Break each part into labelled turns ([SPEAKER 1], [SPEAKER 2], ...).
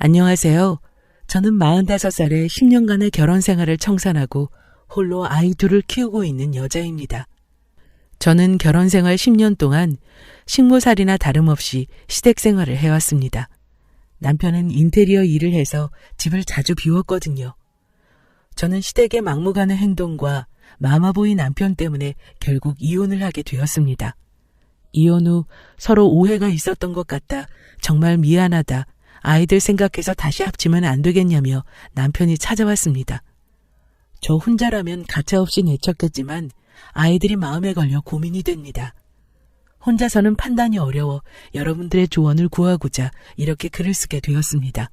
[SPEAKER 1] 안녕하세요. 저는 45살에 10년간의 결혼 생활을 청산하고 홀로 아이 둘을 키우고 있는 여자입니다. 저는 결혼 생활 10년 동안 식모살이나 다름없이 시댁 생활을 해왔습니다. 남편은 인테리어 일을 해서 집을 자주 비웠거든요. 저는 시댁의 막무가내 행동과 마마보이 남편 때문에 결국 이혼을 하게 되었습니다. 이혼 후 서로 오해가 있었던 것 같다. 정말 미안하다. 아이들 생각해서 다시 합치면 안 되겠냐며 남편이 찾아왔습니다. 저 혼자라면 가차없이 내쳤겠지만 아이들이 마음에 걸려 고민이 됩니다. 혼자서는 판단이 어려워 여러분들의 조언을 구하고자 이렇게 글을 쓰게 되었습니다.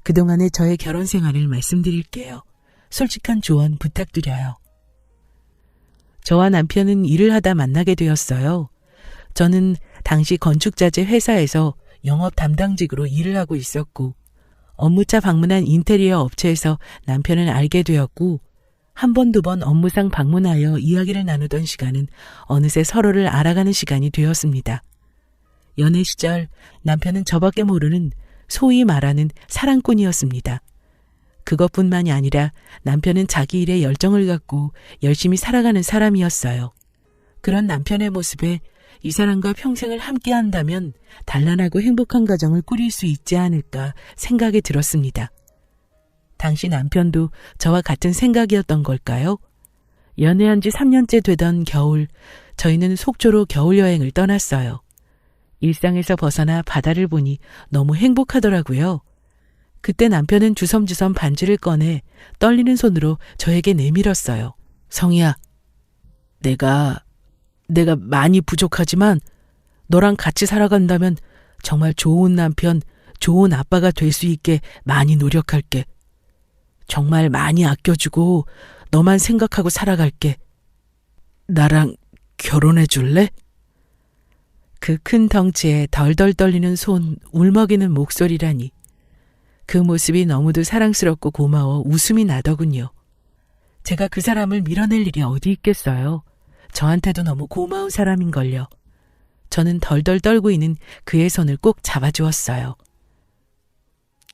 [SPEAKER 1] 그동안의 저의 결혼 생활을 말씀드릴게요. 솔직한 조언 부탁드려요. 저와 남편은 일을 하다 만나게 되었어요. 저는 당시 건축자재 회사에서 영업 담당직으로 일을 하고 있었고 업무차 방문한 인테리어 업체에서 남편을 알게 되었고 한 번, 두 번 업무상 방문하여 이야기를 나누던 시간은 어느새 서로를 알아가는 시간이 되었습니다. 연애 시절 남편은 저밖에 모르는 소위 말하는 사랑꾼이었습니다. 그것뿐만이 아니라 남편은 자기 일에 열정을 갖고 열심히 살아가는 사람이었어요. 그런 남편의 모습에 이 사람과 평생을 함께 한다면 단란하고 행복한 가정을 꾸릴 수 있지 않을까 생각이 들었습니다. 당시 남편도 저와 같은 생각이었던 걸까요? 연애한 지 3년째 되던 겨울, 저희는 속초로 겨울 여행을 떠났어요. 일상에서 벗어나 바다를 보니 너무 행복하더라고요. 그때 남편은 주섬주섬 반지를 꺼내 떨리는 손으로 저에게 내밀었어요. 성희야, 내가 많이 부족하지만 너랑 같이 살아간다면 정말 좋은 남편, 좋은 아빠가 될 수 있게 많이 노력할게. 정말 많이 아껴주고 너만 생각하고 살아갈게. 나랑 결혼해 줄래? 그 큰 덩치에 덜덜 떨리는 손, 울먹이는 목소리라니. 그 모습이 너무도 사랑스럽고 고마워 웃음이 나더군요. 제가 그 사람을 밀어낼 일이 어디 있겠어요. 저한테도 너무 고마운 사람인걸요. 저는 덜덜 떨고 있는 그의 손을 꼭 잡아주었어요.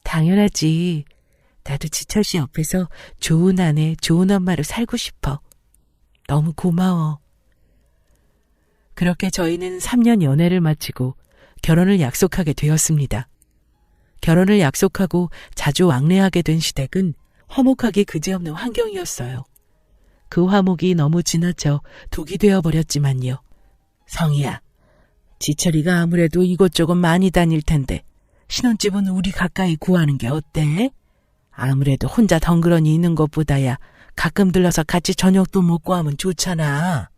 [SPEAKER 1] 당연하지. 나도 지철 씨 옆에서 좋은 아내, 좋은 엄마로 살고 싶어. 너무 고마워. 그렇게 저희는 3년 연애를 마치고 결혼을 약속하게 되었습니다. 결혼을 약속하고 자주 왕래하게 된 시댁은 화목하기 그지없는 환경이었어요. 그 화목이 너무 지나쳐 독이 되어버렸지만요. 성희야, 지철이가 아무래도 이곳저곳 많이 다닐 텐데 신혼집은 우리 가까이 구하는 게 어때? 아무래도 혼자 덩그러니 있는 것보다야 가끔 들러서 같이 저녁도 먹고 하면 좋잖아.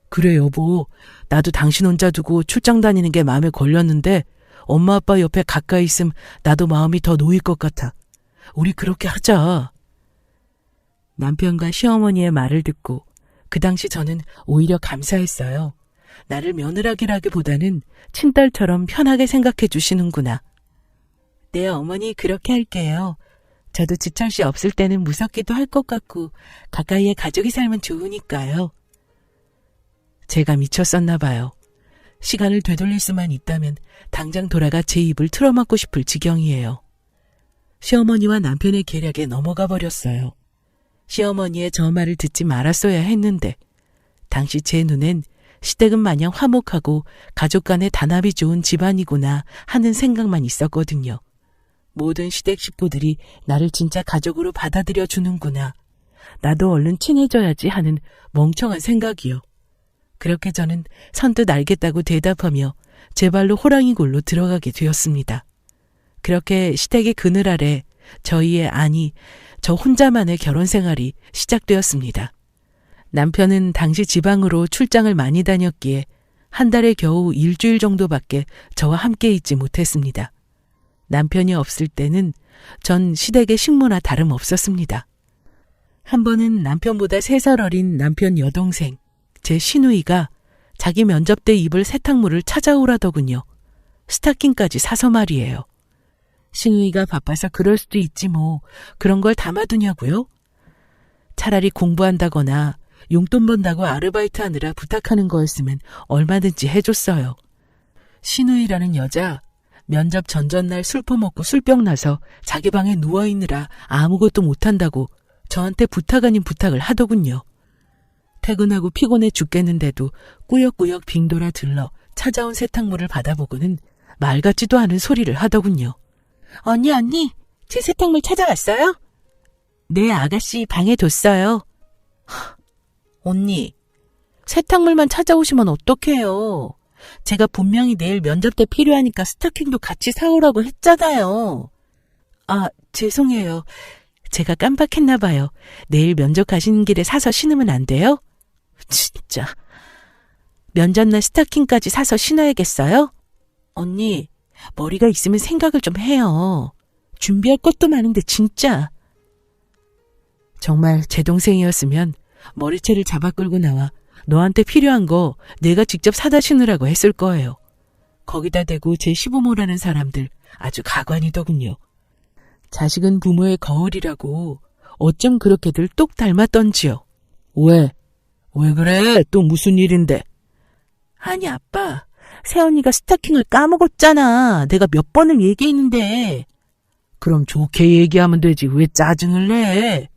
[SPEAKER 1] 그래 여보, 나도 당신 혼자 두고 출장 다니는 게 마음에 걸렸는데 엄마 아빠 옆에 가까이 있음 나도 마음이 더 놓일 것 같아. 우리 그렇게 하자. 남편과 시어머니의 말을 듣고 그 당시 저는 오히려 감사했어요. 나를 며느라기라기보다는 친딸처럼 편하게 생각해 주시는구나. 네, 어머니 그렇게 할게요. 저도 지철 씨 없을 때는 무섭기도 할 것 같고 가까이에 가족이 살면 좋으니까요. 제가 미쳤었나 봐요. 시간을 되돌릴 수만 있다면 당장 돌아가 제 입을 틀어막고 싶을 지경이에요. 시어머니와 남편의 계략에 넘어가 버렸어요. 시어머니의 저 말을 듣지 말았어야 했는데 당시 제 눈엔 시댁은 마냥 화목하고 가족 간의 단합이 좋은 집안이구나 하는 생각만 있었거든요. 모든 시댁 식구들이 나를 진짜 가족으로 받아들여 주는구나. 나도 얼른 친해져야지 하는 멍청한 생각이요. 그렇게 저는 선뜻 알겠다고 대답하며 제 발로 호랑이 굴로 들어가게 되었습니다. 그렇게 시댁의 그늘 아래 저희의 아니, 저 혼자만의 결혼 생활이 시작되었습니다. 남편은 당시 지방으로 출장을 많이 다녔기에 한 달에 겨우 일주일 정도밖에 저와 함께 있지 못했습니다. 남편이 없을 때는 전 시댁의 식모나 다름없었습니다. 한 번은 남편보다 3살 어린 남편 여동생, 제 시누이가 자기 면접 때 입을 세탁물을 찾아오라더군요. 스타킹까지 사서 말이에요. 시누이가 바빠서 그럴 수도 있지 뭐 그런 걸 담아두냐고요? 차라리 공부한다거나 용돈 번다고 아르바이트 하느라 부탁하는 거였으면 얼마든지 해줬어요. 시누이라는 여자 면접 전전날 술 퍼먹고 술병 나서 자기 방에 누워있느라 아무것도 못한다고 저한테 부탁 아닌 부탁을 하더군요. 퇴근하고 피곤해 죽겠는데도 꾸역꾸역 빙돌아 들러 찾아온 세탁물을 받아보고는 말 같지도 않은 소리를 하더군요. 언니, 제 세탁물 찾아왔어요? 네, 아가씨 방에 뒀어요. 언니, 세탁물만 찾아오시면 어떡해요. 제가 분명히 내일 면접 때 필요하니까 스타킹도 같이 사오라고 했잖아요. 아, 죄송해요. 제가 깜빡했나 봐요. 내일 면접 가시는 길에 사서 신으면 안 돼요? 진짜. 면접날 스타킹까지 사서 신어야겠어요? 언니, 머리가 있으면 생각을 좀 해요. 준비할 것도 많은데 진짜. 정말 제 동생이었으면 머리채를 잡아 끌고 나와 너한테 필요한 거 내가 직접 사다 신으라고 했을 거예요. 거기다 대고 제 시부모라는 사람들 아주 가관이더군요. 자식은 부모의 거울이라고 어쩜 그렇게들 똑 닮았던지요. 왜 그래? 또 무슨 일인데? 아니 아빠, 새언니가 스타킹을 까먹었잖아. 내가 몇 번을 얘기했는데. 그럼 좋게 얘기하면 되지 왜 짜증을 내?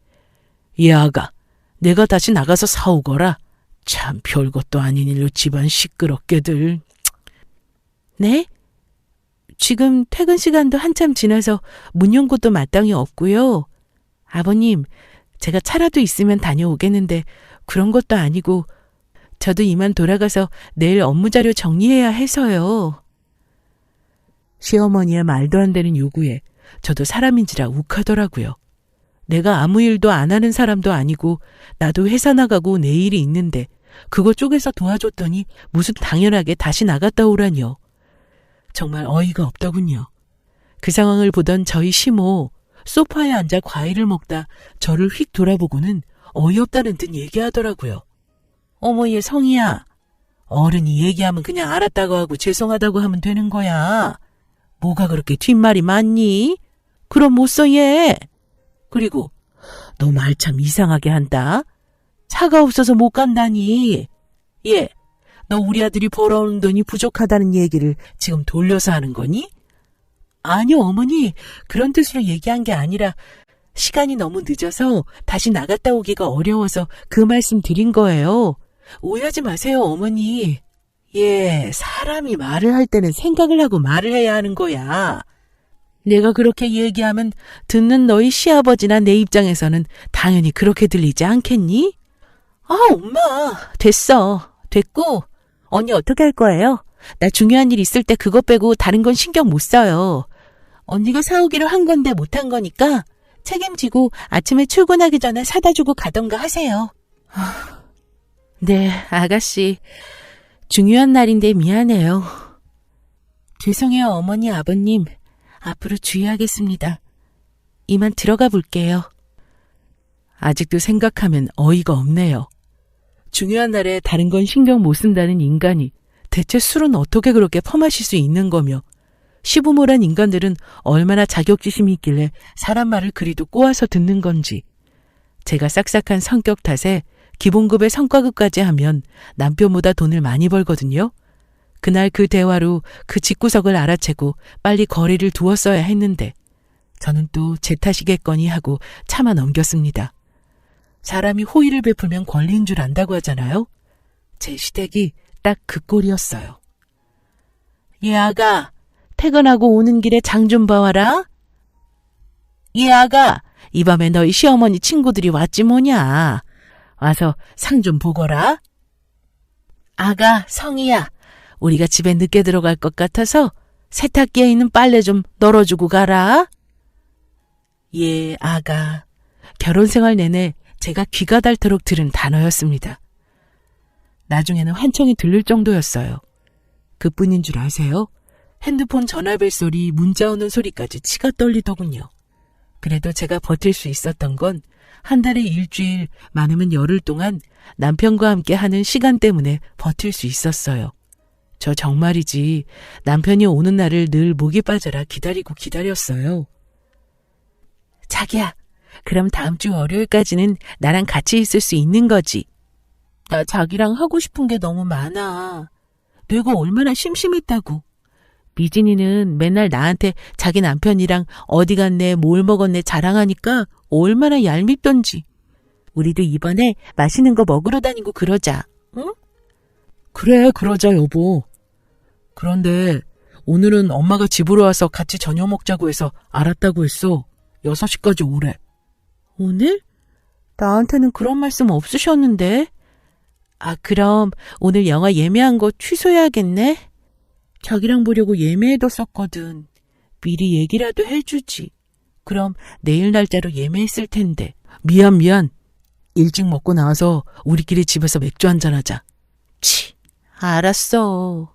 [SPEAKER 1] 이 아가, 내가 다시 나가서 사오거라. 참 별것도 아닌 일로 집안 시끄럽게들. 네? 지금 퇴근 시간도 한참 지나서 문 연 곳도 마땅히 없고요. 아버님, 제가 차라도 있으면 다녀오겠는데 그런 것도 아니고 저도 이만 돌아가서 내일 업무 자료 정리해야 해서요. 시어머니의 말도 안 되는 요구에 저도 사람인지라 욱하더라고요. 내가 아무 일도 안 하는 사람도 아니고 나도 회사 나가고 내일이 있는데 그거 쪼개서 도와줬더니 무슨 당연하게 다시 나갔다 오라니요. 정말 어이가 없더군요. 그 상황을 보던 저희 시모 소파에 앉아 과일을 먹다 저를 휙 돌아보고는 어이없다는 듯 얘기하더라고요. 어머 얘 성희야. 어른이 얘기하면 그냥 알았다고 하고 죄송하다고 하면 되는 거야. 뭐가 그렇게 뒷말이 많니? 그럼 못 써 얘. 그리고 너 말 참 이상하게 한다. 차가 없어서 못 간다니. 얘, 너 우리 아들이 벌어오는 돈이 부족하다는 얘기를 지금 돌려서 하는 거니? 아니요 어머니, 그런 뜻으로 얘기한 게 아니라 시간이 너무 늦어서 다시 나갔다 오기가 어려워서 그 말씀 드린 거예요. 오해하지 마세요 어머니. 예, 사람이 말을 할 때는 생각을 하고 말을 해야 하는 거야. 내가 그렇게 얘기하면 듣는 너희 시아버지나 내 입장에서는 당연히 그렇게 들리지 않겠니? 아, 엄마, 됐고, 언니 어떻게 할 거예요? 나 중요한 일 있을 때 그거 빼고 다른 건 신경 못 써요. 언니가 사오기로 한 건데 못 한 거니까 책임지고 아침에 출근하기 전에 사다 주고 가던가 하세요. 네, 아가씨. 중요한 날인데 미안해요. 죄송해요, 어머니, 아버님. 앞으로 주의하겠습니다. 이만 들어가 볼게요. 아직도 생각하면 어이가 없네요. 중요한 날에 다른 건 신경 못 쓴다는 인간이 대체 술은 어떻게 그렇게 퍼마실 수 있는 거며 시부모란 인간들은 얼마나 자격지심이 있길래 사람 말을 그리도 꼬아서 듣는 건지. 제가 싹싹한 성격 탓에 기본급의 성과급까지 하면 남편보다 돈을 많이 벌거든요. 그날 그 대화로 그 집구석을 알아채고 빨리 거리를 두었어야 했는데 저는 또 제 탓이겠거니 하고 참아 넘겼습니다. 사람이 호의를 베풀면 권리인 줄 안다고 하잖아요. 제 시댁이 딱 그 꼴이었어요. 예 아가, 퇴근하고 오는 길에 장 좀 봐와라. 예 아가, 이 밤에 너희 시어머니 친구들이 왔지 뭐냐. 와서 상 좀 보거라. 아가, 성희야. 우리가 집에 늦게 들어갈 것 같아서 세탁기에 있는 빨래 좀 널어주고 가라. 예, 아가. 결혼 생활 내내 제가 귀가 닳도록 들은 단어였습니다. 나중에는 환청이 들릴 정도였어요. 그뿐인 줄 아세요? 핸드폰 전화벨 소리, 문자 오는 소리까지 치가 떨리더군요. 그래도 제가 버틸 수 있었던 건 한 달에 일주일, 많으면 열흘 동안 남편과 함께 하는 시간 때문에 버틸 수 있었어요. 저 정말이지 남편이 오는 날을 늘 목이 빠져라 기다렸어요. 자기야, 그럼 다음 주 월요일까지는 나랑 같이 있을 수 있는 거지? 나 자기랑 하고 싶은 게 너무 많아. 내가 얼마나 심심했다고. 미진이는 맨날 나한테 자기 남편이랑 어디 갔네, 뭘 먹었네 자랑하니까 얼마나 얄밉던지. 우리도 이번에 맛있는 거 먹으러 다니고 그러자, 응? 그래, 그러자 여보. 그런데 오늘은 엄마가 집으로 와서 같이 저녁 먹자고 해서 알았다고 했어. 6시까지 오래. 오늘? 나한테는 그런 말씀 없으셨는데. 아, 그럼 오늘 영화 예매한 거 취소해야겠네? 자기랑 보려고 예매해뒀었거든. 미리 얘기라도 해주지. 그럼 내일 날짜로 예매했을 텐데. 미안. 일찍 먹고 나와서 우리끼리 집에서 맥주 한잔하자. 치, 알았어.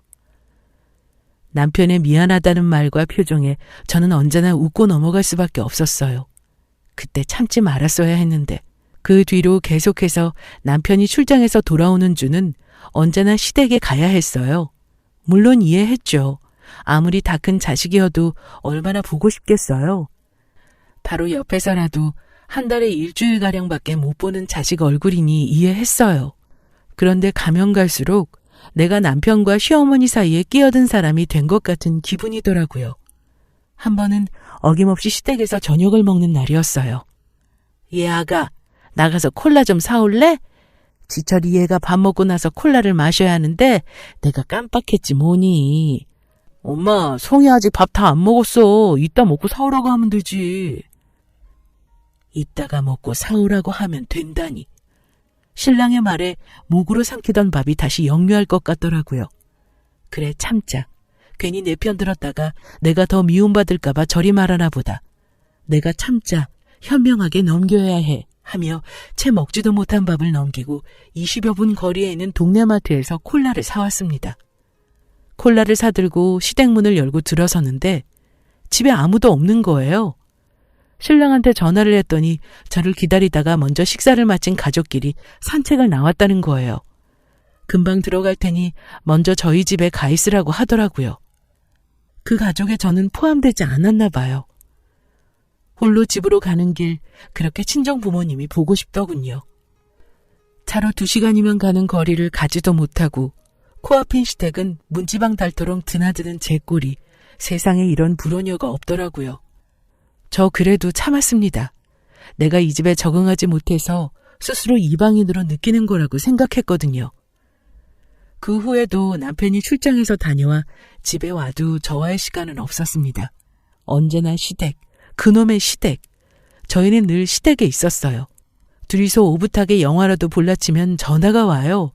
[SPEAKER 1] 남편의 미안하다는 말과 표정에 저는 언제나 웃고 넘어갈 수밖에 없었어요. 그때 참지 말았어야 했는데 그 뒤로 계속해서 남편이 출장해서 돌아오는 주는 언제나 시댁에 가야 했어요. 물론 이해했죠. 아무리 다 큰 자식이어도 얼마나 보고 싶겠어요. 바로 옆에서라도 한 달에 일주일가량밖에 못 보는 자식 얼굴이니 이해했어요. 그런데 가면 갈수록 내가 남편과 시어머니 사이에 끼어든 사람이 된 것 같은 기분이더라고요. 한 번은 어김없이 시댁에서 저녁을 먹는 날이었어요. 얘 아가, 나가서 콜라 좀 사올래? 지철이 얘가 밥 먹고 나서 콜라를 마셔야 하는데 내가 깜빡했지 뭐니. 엄마, 성이 아직 밥 다 안 먹었어. 이따 먹고 사오라고 하면 되지. 이따가 먹고 사오라고 하면 된다니. 신랑의 말에 목으로 삼키던 밥이 다시 역류할 것 같더라고요. 그래, 참자. 괜히 내 편 들었다가 내가 더 미움받을까 봐 저리 말하나 보다. 내가 참자. 현명하게 넘겨야 해. 하며 채 먹지도 못한 밥을 넘기고 20여 분 거리에 있는 동네 마트에서 콜라를 사왔습니다. 콜라를 사들고 시댁 문을 열고 들어서는데 집에 아무도 없는 거예요. 신랑한테 전화를 했더니 저를 기다리다가 먼저 식사를 마친 가족끼리 산책을 나왔다는 거예요. 금방 들어갈 테니 먼저 저희 집에 가 있으라고 하더라고요. 그 가족에 저는 포함되지 않았나 봐요. 홀로 집으로 가는 길 그렇게 친정 부모님이 보고 싶더군요. 차로 2시간이면 가는 거리를 가지도 못하고 코앞인 시댁은 문지방 닳도록 드나드는 제 꼴이 세상에 이런 불효녀가 없더라고요. 저 그래도 참았습니다. 내가 이 집에 적응하지 못해서 스스로 이방인으로 느끼는 거라고 생각했거든요. 그 후에도 남편이 출장에서 다녀와 집에 와도 저와의 시간은 없었습니다. 언제나 시댁, 그놈의 시댁. 저희는 늘 시댁에 있었어요. 둘이서 오붓하게 영화라도 볼라치면 전화가 와요.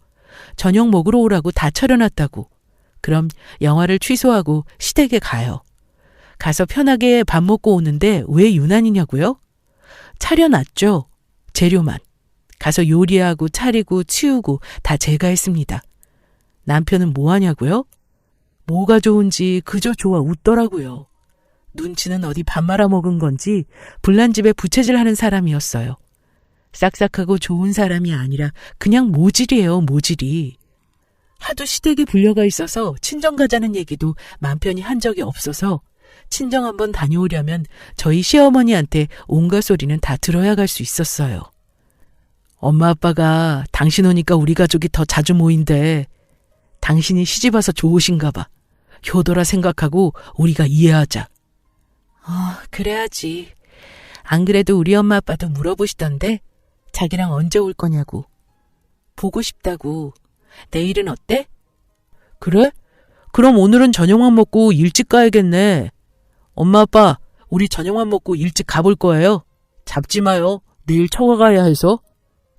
[SPEAKER 1] 저녁 먹으러 오라고 다 차려놨다고. 그럼 영화를 취소하고 시댁에 가요. 가서 편하게 밥 먹고 오는데 왜 유난이냐고요? 차려놨죠. 재료만. 가서 요리하고 차리고 치우고 다 제가 했습니다. 남편은 뭐 하냐고요? 뭐가 좋은지 그저 좋아 웃더라고요. 눈치는 어디 밥 말아먹은 건지 불난집에 부채질하는 사람이었어요. 싹싹하고 좋은 사람이 아니라 그냥 모질이에요, 모질이. 하도 시댁에 불려가 있어서 친정 가자는 얘기도 맘 편히 한 적이 없어서 친정 한번 다녀오려면 저희 시어머니한테 온갖 소리는 다 들어야 갈 수 있었어요. 엄마 아빠가 당신 오니까 우리 가족이 더 자주 모인대. 당신이 시집와서 좋으신가 봐. 효도라 생각하고 우리가 이해하자. 그래야지. 안 그래도 우리 엄마 아빠도 물어보시던데 자기랑 언제 올 거냐고. 보고 싶다고. 내일은 어때? 그래? 그럼 오늘은 저녁만 먹고 일찍 가야겠네. 엄마 아빠 우리 저녁만 먹고 일찍 가볼 거예요. 잡지 마요. 내일 처가 가야 해서.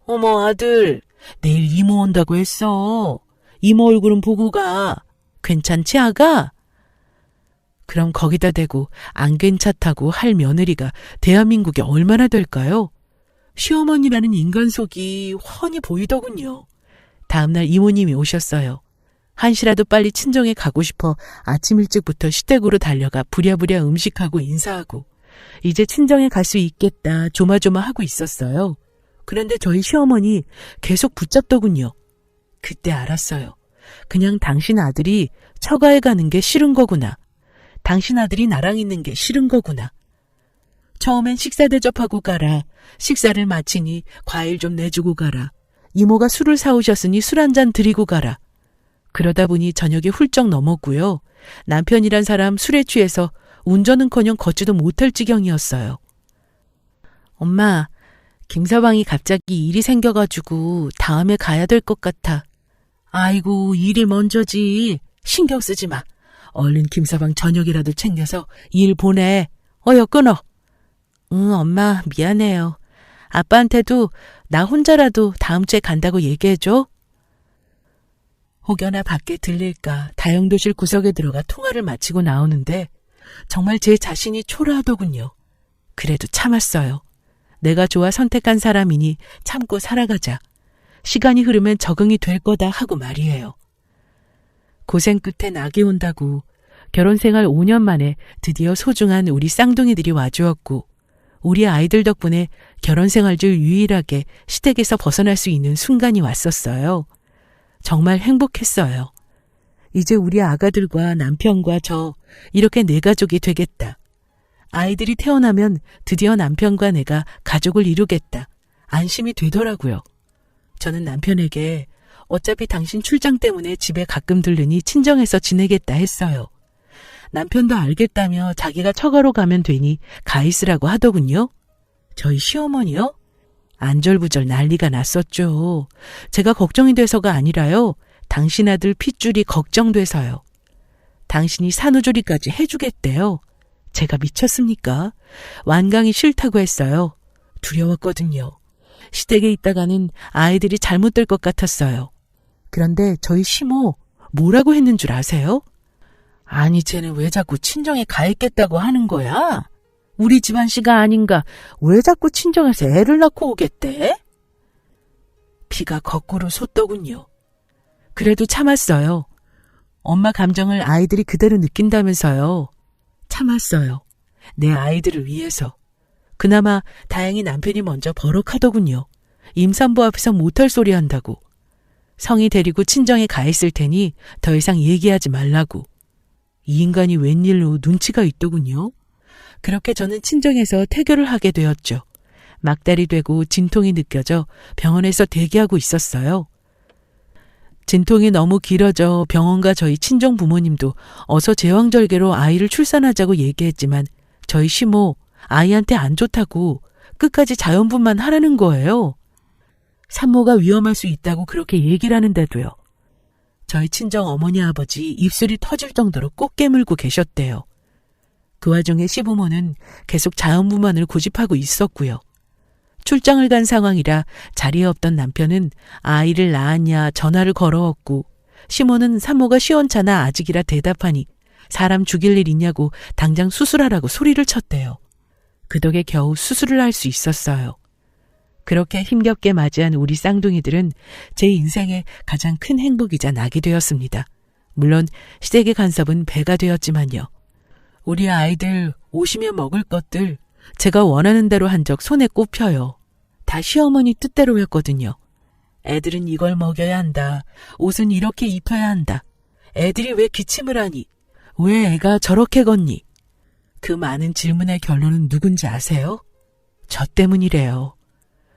[SPEAKER 1] 어머 아들, 내일 이모 온다고 했어. 이모 얼굴은 보고 가. 괜찮지 아가? 그럼 거기다 대고 안 괜찮다고 할 며느리가 대한민국에 얼마나 될까요? 시어머니라는 인간 속이 훤히 보이더군요. 다음날 이모님이 오셨어요. 한시라도 빨리 친정에 가고 싶어 아침 일찍부터 시댁으로 달려가 부랴부랴 음식하고 인사하고 이제 친정에 갈 수 있겠다 조마조마하고 있었어요. 그런데 저희 시어머니 계속 붙잡더군요. 그때 알았어요. 그냥 당신 아들이 처가에 가는 게 싫은 거구나. 당신 아들이 나랑 있는 게 싫은 거구나. 처음엔 식사 대접하고 가라. 식사를 마치니 과일 좀 내주고 가라. 이모가 술을 사오셨으니 술 한 잔 드리고 가라. 그러다 보니 저녁이 훌쩍 넘었고요. 남편이란 사람 술에 취해서 운전은커녕 걷지도 못할 지경이었어요. 엄마, 김서방이 갑자기 일이 생겨가지고 다음에 가야 될 것 같아. 아이고, 일이 먼저지. 신경 쓰지 마. 얼른 김서방 저녁이라도 챙겨서 일 보내. 어여 끊어. 응, 엄마 미안해요. 아빠한테도 나 혼자라도 다음 주에 간다고 얘기해줘. 혹여나 밖에 들릴까 다용도실 구석에 들어가 통화를 마치고 나오는데 정말 제 자신이 초라하더군요. 그래도 참았어요. 내가 좋아 선택한 사람이니 참고 살아가자. 시간이 흐르면 적응이 될 거다 하고 말이에요. 고생 끝에 낙이 온다고 결혼생활 5년 만에 드디어 소중한 우리 쌍둥이들이 와주었고 우리 아이들 덕분에 결혼생활 중 유일하게 시댁에서 벗어날 수 있는 순간이 왔었어요. 정말 행복했어요. 이제 우리 아가들과 남편과 저 이렇게 네 가족이 되겠다. 아이들이 태어나면 드디어 남편과 내가 가족을 이루겠다. 안심이 되더라고요. 저는 남편에게 어차피 당신 출장 때문에 집에 가끔 들르니 친정에서 지내겠다 했어요. 남편도 알겠다며 자기가 처가로 가면 되니 가 있으라고 하더군요. 저희 시어머니요? 안절부절 난리가 났었죠. 제가 걱정이 돼서가 아니라요. 당신 아들 핏줄이 걱정돼서요. 당신이 산후조리까지 해주겠대요. 제가 미쳤습니까? 완강히 싫다고 했어요. 두려웠거든요. 시댁에 있다가는 아이들이 잘못될 것 같았어요. 그런데 저희 시모 뭐라고 했는 줄 아세요? 아니 쟤는 왜 자꾸 친정에 가 있겠다고 하는 거야? 우리 집안 씨가 아닌가 왜 자꾸 친정에서 애를 낳고 오겠대? 피가 거꾸로 솟더군요. 그래도 참았어요. 엄마 감정을 아이들이 그대로 느낀다면서요. 참았어요. 내 아이들을 위해서. 그나마 다행히 남편이 먼저 버럭하더군요. 임산부 앞에서 못할 소리 한다고. 성이 데리고 친정에 가 있을 테니 더 이상 얘기하지 말라고. 이 인간이 웬일로 눈치가 있더군요. 그렇게 저는 친정에서 태교를 하게 되었죠. 막달이 되고 진통이 느껴져 병원에서 대기하고 있었어요. 진통이 너무 길어져 병원과 저희 친정 부모님도 어서 제왕절개로 아이를 출산하자고 얘기했지만 저희 시모 아이한테 안 좋다고 끝까지 자연분만 하라는 거예요. 산모가 위험할 수 있다고 그렇게 얘기를 하는데도요. 저희 친정 어머니 아버지 입술이 터질 정도로 꼭 깨물고 계셨대요. 그 와중에 시부모는 계속 자연분만을 고집하고 있었고요. 출장을 간 상황이라 자리에 없던 남편은 아이를 낳았냐 전화를 걸어왔고 시모는 산모가 시원찮아 아직이라 대답하니 사람 죽일 일 있냐고 당장 수술하라고 소리를 쳤대요. 그 덕에 겨우 수술을 할 수 있었어요. 그렇게 힘겹게 맞이한 우리 쌍둥이들은 제 인생의 가장 큰 행복이자 낙이 되었습니다. 물론 시댁의 간섭은 배가 되었지만요. 우리 아이들 오시면 먹을 것들 제가 원하는 대로 한 적 손에 꼽혀요. 다 시어머니 뜻대로였거든요. 애들은 이걸 먹여야 한다. 옷은 이렇게 입혀야 한다. 애들이 왜 기침을 하니? 왜 애가 저렇게 걷니? 그 많은 질문의 결론은 누군지 아세요? 저 때문이래요.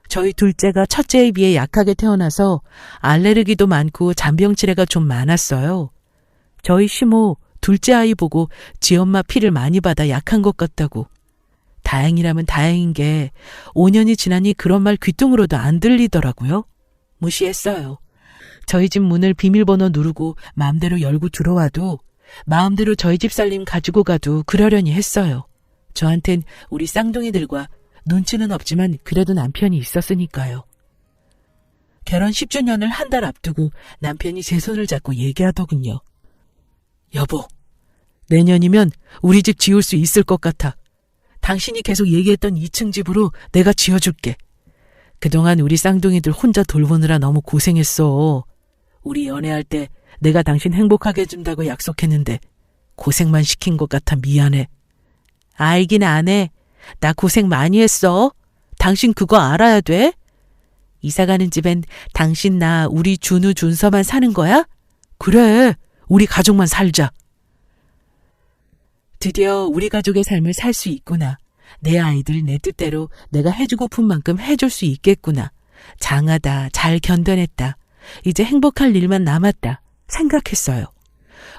[SPEAKER 1] 저희 둘째가 첫째에 비해 약하게 태어나서 알레르기도 많고 잔병치레가 좀 많았어요. 저희 시모 둘째 아이 보고 지 엄마 피를 많이 받아 약한 것 같다고. 다행이라면 다행인 게 5년이 지나니 그런 말 귓등으로도 안 들리더라고요. 무시했어요. 저희 집 문을 비밀번호 누르고 마음대로 열고 들어와도 마음대로 저희 집 살림 가지고 가도 그러려니 했어요. 저한텐 우리 쌍둥이들과 눈치는 없지만 그래도 남편이 있었으니까요. 결혼 10주년을 한 달 앞두고 남편이 제 손을 잡고 얘기하더군요. 여보, 내년이면 우리 집 지을 수 있을 것 같아. 당신이 계속 얘기했던 2층 집으로 내가 지어줄게. 그동안 우리 쌍둥이들 혼자 돌보느라 너무 고생했어. 우리 연애할 때 내가 당신 행복하게 해준다고 약속했는데 고생만 시킨 것 같아 미안해. 알긴 안 해. 나 고생 많이 했어. 당신 그거 알아야 돼. 이사가는 집엔 당신 나 우리 준우 준서만 사는 거야? 그래. 우리 가족만 살자. 드디어 우리 가족의 삶을 살 수 있구나. 내 아이들 내 뜻대로 내가 해주고픈 만큼 해줄 수 있겠구나. 장하다. 잘 견뎌냈다. 이제 행복할 일만 남았다. 생각했어요.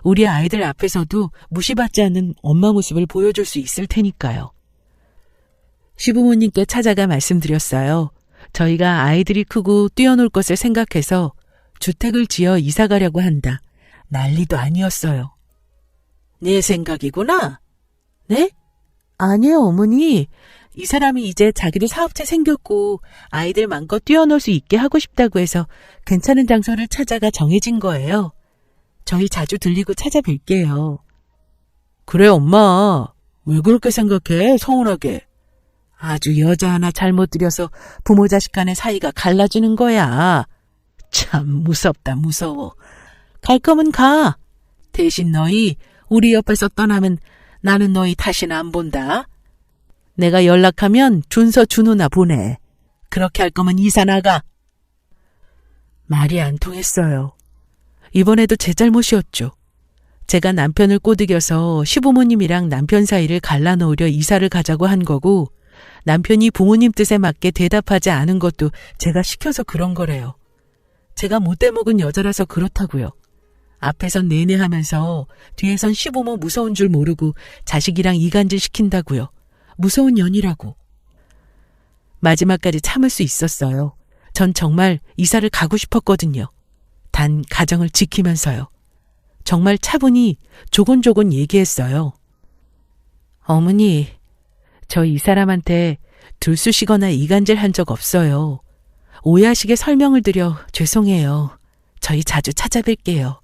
[SPEAKER 1] 우리 아이들 앞에서도 무시받지 않는 엄마 모습을 보여줄 수 있을 테니까요. 시부모님께 찾아가 말씀드렸어요. 저희가 아이들이 크고 뛰어놀 것을 생각해서 주택을 지어 이사 가려고 한다. 난리도 아니었어요. 내 생각이구나? 네? 아니에요, 어머니. 이 사람이 이제 자기도 사업체 생겼고 아이들 마음껏 뛰어놀 수 있게 하고 싶다고 해서 괜찮은 장소를 찾아가 정해진 거예요. 저희 자주 들리고 찾아뵐게요. 그래, 엄마. 왜 그렇게 생각해? 서운하게. 아주 여자 하나 잘못 들여서 부모 자식 간의 사이가 갈라지는 거야. 참 무섭다, 무서워. 갈 거면 가. 대신 너희 우리 옆에서 떠나면 나는 너희 다시는 안 본다. 내가 연락하면 준서 준호나 보내. 그렇게 할 거면 이사 나가. 말이 안 통했어요. 이번에도 제 잘못이었죠. 제가 남편을 꼬드겨서 시부모님이랑 남편 사이를 갈라놓으려 이사를 가자고 한 거고 남편이 부모님 뜻에 맞게 대답하지 않은 것도 제가 시켜서 그런 거래요. 제가 못돼 먹은 여자라서 그렇다고요. 앞에선 내내 하면서 뒤에선 시부모 무서운 줄 모르고 자식이랑 이간질 시킨다고요. 무서운 년이라고. 마지막까지 참을 수 있었어요. 전 정말 이사를 가고 싶었거든요. 단 가정을 지키면서요. 정말 차분히 조곤조곤 얘기했어요. 어머니, 저 이 사람한테 들쑤시거나 이간질 한 적 없어요. 오해하시게 설명을 드려 죄송해요. 저희 자주 찾아뵐게요.